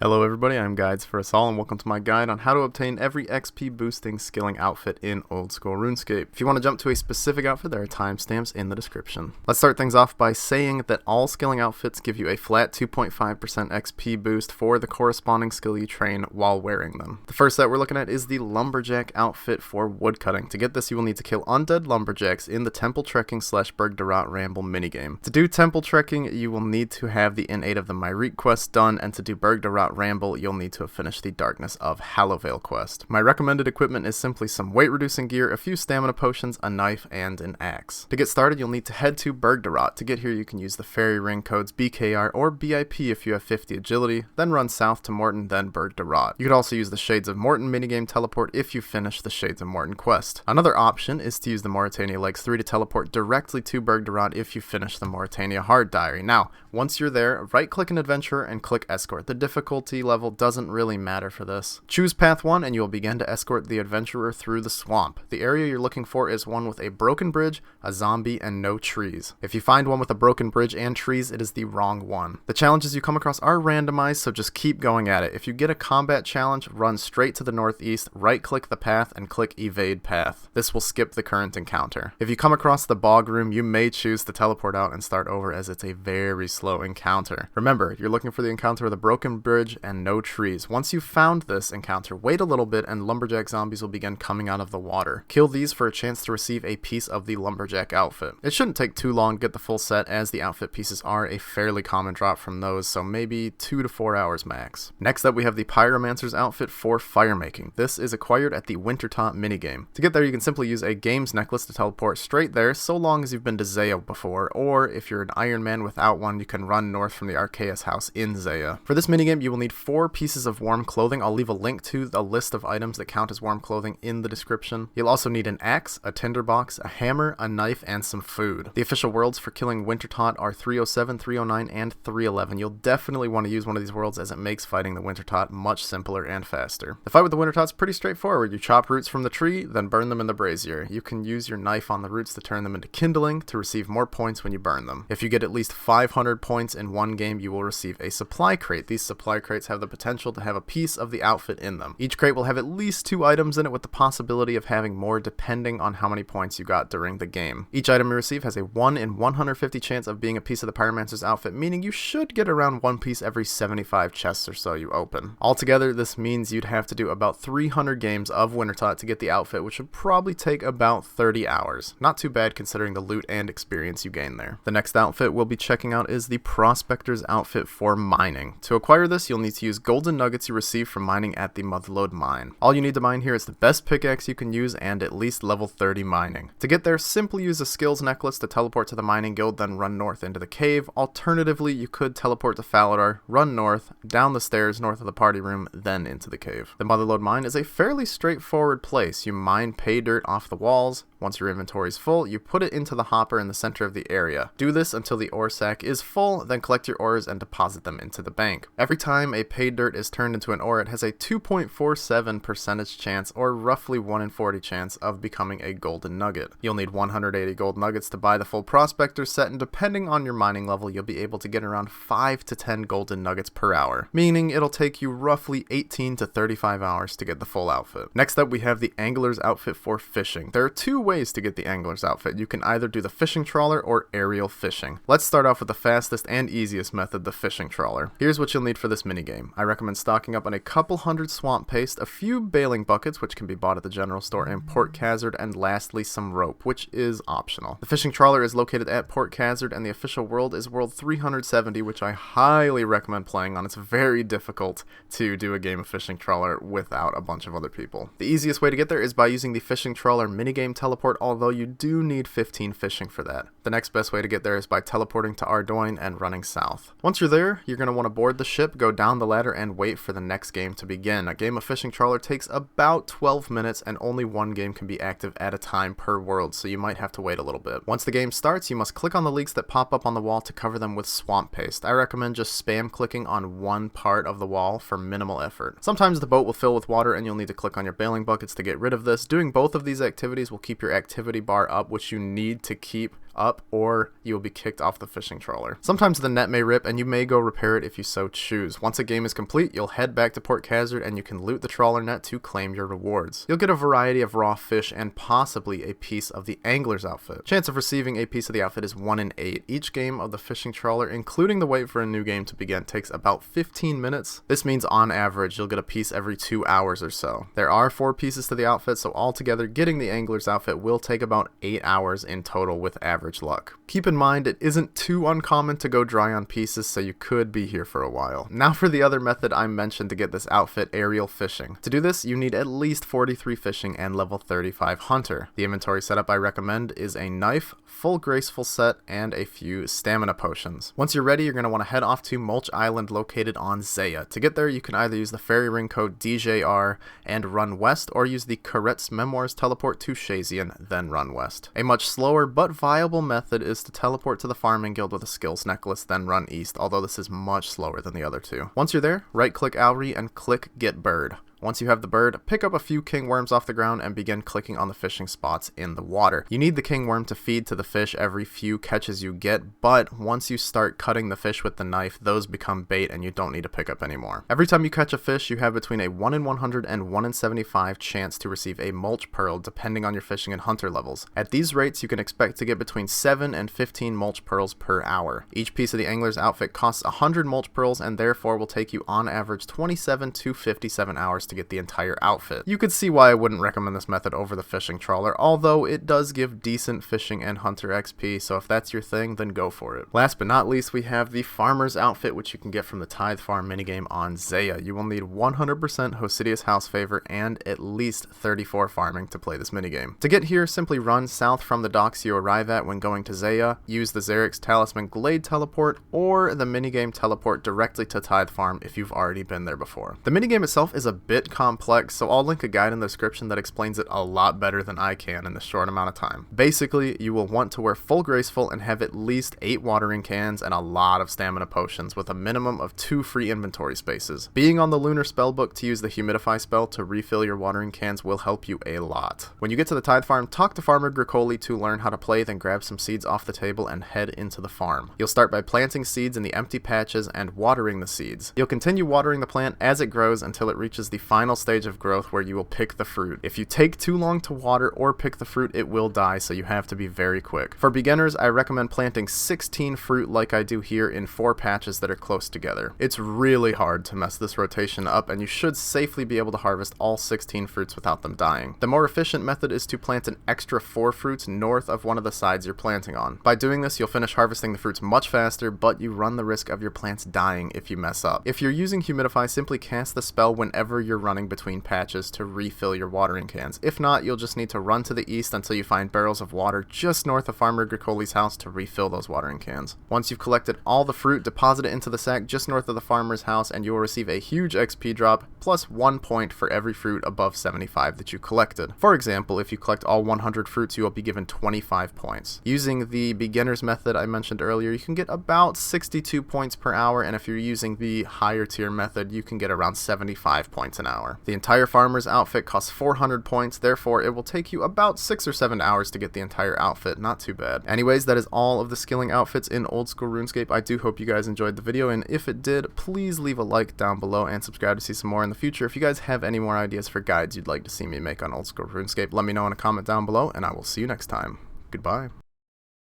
Hello everybody, I'm GuidesForUsAll and welcome to my guide on how to obtain every XP boosting skilling outfit in old school RuneScape. If you want to jump to a specific outfit, there are timestamps in the description. Let's start things off by saying that all skilling outfits give you a flat 2.5% XP boost for the corresponding skill you train while wearing them. The first that we're looking at is the Lumberjack outfit for woodcutting. To get this, you will need to kill undead lumberjacks in the temple trekking / Bergdarat ramble minigame. To do temple trekking, you will need to have the innate of the Myrique quest done, and to do Bergdarat ramble, you'll need to have finished the Darkness of Hallowvale quest. My recommended equipment is simply some weight reducing gear, a few stamina potions, a knife, and an axe. To get started, you'll need to head to Bergdarat. To get here, you can use the fairy ring codes BKR or BIP if you have 50 agility, then run south to Morton, then Bergdarat. You could also use the Shades of Morton minigame teleport if you finish the Shades of Morton quest. Another option is to use the Mauritania Legs 3 to teleport directly to Bergdarat if you finish the Mauritania Hard Diary. Now, once you're there, right-click an adventurer and click Escort. The difficulty level doesn't really matter for this. Choose Path 1 and you will begin to escort the adventurer through the swamp. The area you're looking for is one with a broken bridge, a zombie, and no trees. If you find one with a broken bridge and trees, it is the wrong one. The challenges you come across are randomized, so just keep going at it. If you get a combat challenge, run straight to the northeast, right-click the path, and click Evade Path. This will skip the current encounter. If you come across the bog room, you may choose to teleport out and start over, as it's a very slow encounter. Remember, you're looking for the encounter with a broken bridge and no trees. Once you've found this encounter, wait a little bit and lumberjack zombies will begin coming out of the water. Kill these for a chance to receive a piece of the lumberjack outfit. It shouldn't take too long to get the full set, as the outfit pieces are a fairly common drop from those, so maybe 2 to 4 hours max. Next up, we have the Pyromancer's outfit for firemaking. This is acquired at the Wintertop minigame. To get there, you can simply use a games necklace to teleport straight there, so long as you've been to Zaya before, or if you're an Iron Man without one, you can run north from the Archaeus house in Zaya. For this minigame, you will need 4 pieces of warm clothing. I'll leave a link to a list of items that count as warm clothing in the description. You'll also need an axe, a tinderbox, a hammer, a knife, and some food. The official worlds for killing Wintertot are 307, 309, and 311. You'll definitely want to use one of these worlds, as it makes fighting the Wintertot much simpler and faster. The fight with the Wintertot's pretty straightforward. You chop roots from the tree, then burn them in the brazier. You can use your knife on the roots to turn them into kindling to receive more points when you burn them. If you get at least 500 points in one game, you will receive a supply crate. These supply crates have the potential to have a piece of the outfit in them. Each crate will have at least 2 items in it, with the possibility of having more depending on how many points you got during the game. Each item you receive has a 1 in 150 chance of being a piece of the Pyromancer's outfit, meaning you should get around 1 piece every 75 chests or so you open. Altogether, this means you'd have to do about 300 games of Wintertot to get the outfit, which would probably take about 30 hours. Not too bad considering the loot and experience you gain there. The next outfit we'll be checking out is the Prospector's outfit for mining. To acquire this, you'll need to use golden nuggets you receive from mining at the Motherlode mine. All you need to mine here is the best pickaxe you can use and at least level 30 mining. To get there, simply use a skills necklace to teleport to the mining guild, then run north into the cave. Alternatively, you could teleport to Faladar, run north, down the stairs north of the party room, then into the cave. The Motherlode mine is a fairly straightforward place. You mine pay dirt off the walls. Once your inventory is full, you put it into the hopper in the center of the area. Do this until the ore sack is full, then collect your ores and deposit them into the bank. Every time a pay dirt is turned into an ore, it has a 2.47% chance, or roughly 1 in 40 chance, of becoming a golden nugget. You'll need 180 gold nuggets to buy the full Prospector set, and depending on your mining level, you'll be able to get around 5 to 10 golden nuggets per hour, meaning it'll take you roughly 18 to 35 hours to get the full outfit. Next up, we have the Angler's outfit for fishing. There are 2 ways to get the Angler's outfit. You can either do the fishing trawler or aerial fishing. Let's start off with the fastest and easiest method, the fishing trawler. Here's what you'll need for this minigame. I recommend stocking up on a couple hundred swamp paste, a few bailing buckets, which can be bought at the general store in Port Khazard, and lastly some rope, which is optional. The fishing trawler is located at Port Khazard, and the official world is world 370, which I highly recommend playing on. It's very difficult to do a game of fishing trawler without a bunch of other people. The easiest way to get there is by using the fishing trawler minigame teleport, although you do need 15 fishing for that. The next best way to get there is by teleporting to Ardoyne and running south. Once you're there, you're going to want to board the ship, go down the ladder, and wait for the next game to begin. A game of fishing trawler takes about 12 minutes, and only 1 game can be active at a time per world, so you might have to wait a little bit. Once the game starts, you must click on the leaks that pop up on the wall to cover them with swamp paste. I recommend just spam clicking on one part of the wall for minimal effort. Sometimes the boat will fill with water and you'll need to click on your bailing buckets to get rid of this. Doing both of these activities will keep your activity bar up, which you need to keep up, or you will be kicked off the fishing trawler. Sometimes the net may rip, and you may go repair it if you so choose. Once a game is complete, you'll head back to Port Hazard and you can loot the trawler net to claim your rewards. You'll get a variety of raw fish and possibly a piece of the angler's outfit. Chance of receiving a piece of the outfit is 1 in 8. Each game of the fishing trawler, including the wait for a new game to begin, takes about 15 minutes. This means on average you'll get a piece every 2 hours or so. There are 4 pieces to the outfit, so altogether getting the angler's outfit will take about 8 hours in total with average luck. Keep in mind it isn't too uncommon to go dry on pieces, so you could be here for a while. Now for the other method I mentioned to get this outfit, aerial fishing. To do this, you need at least 43 fishing and level 35 hunter. The inventory setup I recommend is a knife, full graceful set, and a few stamina potions. Once you're ready, you're going to want to head off to Mulch Island located on Zaya. To get there, you can either use the ferry ring code DJR and run west, or use the Karet's Memoirs teleport to Shazian, then run west. A much slower but viable method is to teleport to the farming guild with a skills necklace, then run east, although this is much slower than the other two. Once you're there, right-click Owry and click Get Bird. Once you have the bird, pick up a few king worms off the ground and begin clicking on the fishing spots in the water. You need the king worm to feed to the fish every few catches you get, but once you start cutting the fish with the knife, those become bait and you don't need to pick up anymore. Every time you catch a fish, you have between a 1 in 100 and 1 in 75 chance to receive a mulch pearl depending on your fishing and hunter levels. At these rates, you can expect to get between 7 and 15 mulch pearls per hour. Each piece of the angler's outfit costs 100 mulch pearls and therefore will take you on average 27 to 57 hours to get the entire outfit. You could see why I wouldn't recommend this method over the fishing trawler, although it does give decent fishing and hunter XP, so if that's your thing, then go for it. Last but not least, we have the farmer's outfit, which you can get from the Tithe Farm minigame on Zaya. You will need 100% Hosidius House Favor and at least 34 farming to play this minigame. To get here, simply run south from the docks you arrive at when going to Zaya, use the Xerix Talisman Glade teleport, or the minigame teleport directly to Tithe Farm if you've already been there before. The minigame itself is a bit complex, so I'll link a guide in the description that explains it a lot better than I can in this short amount of time. Basically, you will want to wear full graceful and have at least 8 watering cans and a lot of stamina potions with a minimum of 2 free inventory spaces. Being on the lunar spellbook to use the humidify spell to refill your watering cans will help you a lot. When you get to the Tithe Farm, talk to Farmer Gricoli to learn how to play, then grab some seeds off the table and head into the farm. You'll start by planting seeds in the empty patches and watering the seeds. You'll continue watering the plant as it grows until it reaches the final stage of growth where you will pick the fruit. If you take too long to water or pick the fruit, it will die, so you have to be very quick. For beginners, I recommend planting 16 fruit like I do here in 4 patches that are close together. It's really hard to mess this rotation up, and you should safely be able to harvest all 16 fruits without them dying. The more efficient method is to plant an extra 4 fruits north of one of the sides you're planting on. By doing this, you'll finish harvesting the fruits much faster, but you run the risk of your plants dying if you mess up. If you're using humidify, simply cast the spell whenever you're running between patches to refill your watering cans. If not, you'll just need to run to the east until you find barrels of water just north of Farmer Gricoli's house to refill those watering cans. Once you've collected all the fruit, deposit it into the sack just north of the farmer's house and you will receive a huge XP drop plus 1 point for every fruit above 75 that you collected. For example, if you collect all 100 fruits, you will be given 25 points. Using the beginner's method I mentioned earlier, you can get about 62 points per hour, and if you're using the higher tier method, you can get around 75 points an hour. The entire farmer's outfit costs 400 points, therefore it will take you about 6 or 7 hours to get the entire outfit. Not too bad. Anyways, that is all of the skilling outfits in old school RuneScape. I do hope you guys enjoyed the video, and if it did, please leave a like down below and subscribe to see some more in the future. If you guys have any more ideas for guides you'd like to see me make on old school RuneScape, let me know in a comment down below, and I will see you next time. Goodbye.